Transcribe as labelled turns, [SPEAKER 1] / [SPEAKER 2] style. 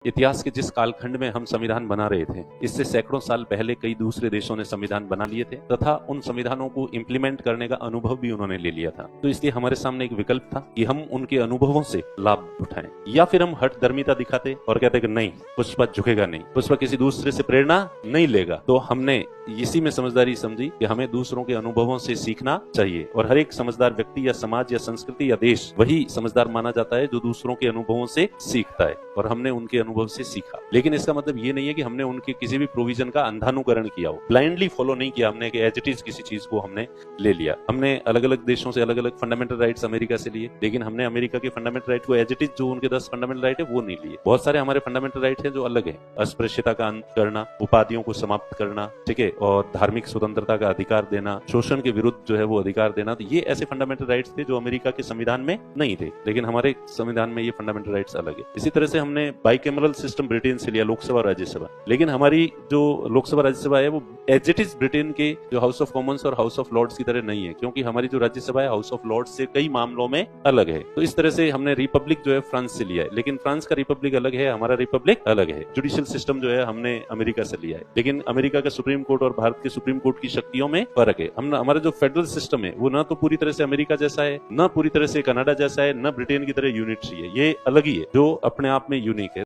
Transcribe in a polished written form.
[SPEAKER 1] इतिहास के जिस कालखंड में हम संविधान बना रहे थे, इससे सैकड़ों साल पहले कई दूसरे देशों ने संविधान बना लिए थे तथा उन संविधानों को इम्प्लीमेंट करने का अनुभव भी उन्होंने ले लिया था। तो इसलिए हमारे सामने एक विकल्प था कि हम उनके अनुभवों से लाभ उठाएं, या फिर हम हठधर्मिता दिखाते और कहते कि नहीं, पुष्पा झुकेगा नहीं, पुष्पा किसी दूसरे से प्रेरणा नहीं लेगा। तो हमने इसी में समझदारी समझी कि हमें दूसरों के अनुभवों से सीखना चाहिए, और हर एक समझदार व्यक्ति या समाज या संस्कृति या देश वही समझदार माना जाता है जो दूसरों के अनुभवों से सीखता है, और हमने उनके अनुभव से सीखा। लेकिन इसका मतलब ये नहीं है कि हमने उनके किसी भी प्रोविजन का अंधानुकरण किया हो, ब्लाइंडली फॉलो नहीं किया हमने कि एज इट इज किसी चीज को हमने ले लिया। हमने अलग अलग देशों से अलग अलग फंडामेंटल राइट्स अमेरिका से लिए, लेकिन हमने अमेरिका के फंडामेंटल राइट को एज इट इज जो उनके 10 फंडामेंटल राइट है वो नहीं लिए। बहुत सारे हमारे फंडामेंटल राइट है जो अलग है, अस्पृश्यता का अंत करना, उपाधियों को समाप्त करना, ठीक है, और धार्मिक स्वतंत्रता का अधिकार देना, शोषण के विरुद्ध जो है वो अधिकार देना। तो ये ऐसे फंडामेंटल राइट्स थे जो अमेरिका के संविधान में नहीं थे, लेकिन हमारे संविधान में ये फंडामेंटल राइट्स अलग है। इसी तरह से हमने बाइकैमरल सिस्टम ब्रिटेन से लिया, लोकसभा और राज्यसभा, लेकिन हमारी जो लोकसभा राज्यसभा है वो एज इट इज ब्रिटेन के जो हाउस ऑफ कॉमन्स और हाउस ऑफ लॉर्ड्स की तरह नहीं है, क्योंकि हमारी जो राज्यसभा है हाउस ऑफ लॉर्ड्स से कई मामलों में अलग है। तो इस तरह से हमने रिपब्लिक जो है फ्रांस से लिया है, लेकिन फ्रांस का रिपब्लिक अलग है, हमारा रिपब्लिक अलग है। जुडिशियल सिस्टम जो है हमने अमेरिका से लिया है, लेकिन अमेरिका का सुप्रीम कोर्ट और भारत के सुप्रीम कोर्ट की शक्तियों में फर्क है। हम हमारा जो फेडरल सिस्टम है वो ना तो पूरी तरह से अमेरिका जैसा है, ना पूरी तरह से कनाडा जैसा है, ना ब्रिटेन की तरह यूनिटरी है, ये अलग ही है जो अपने आप में यूनिक है।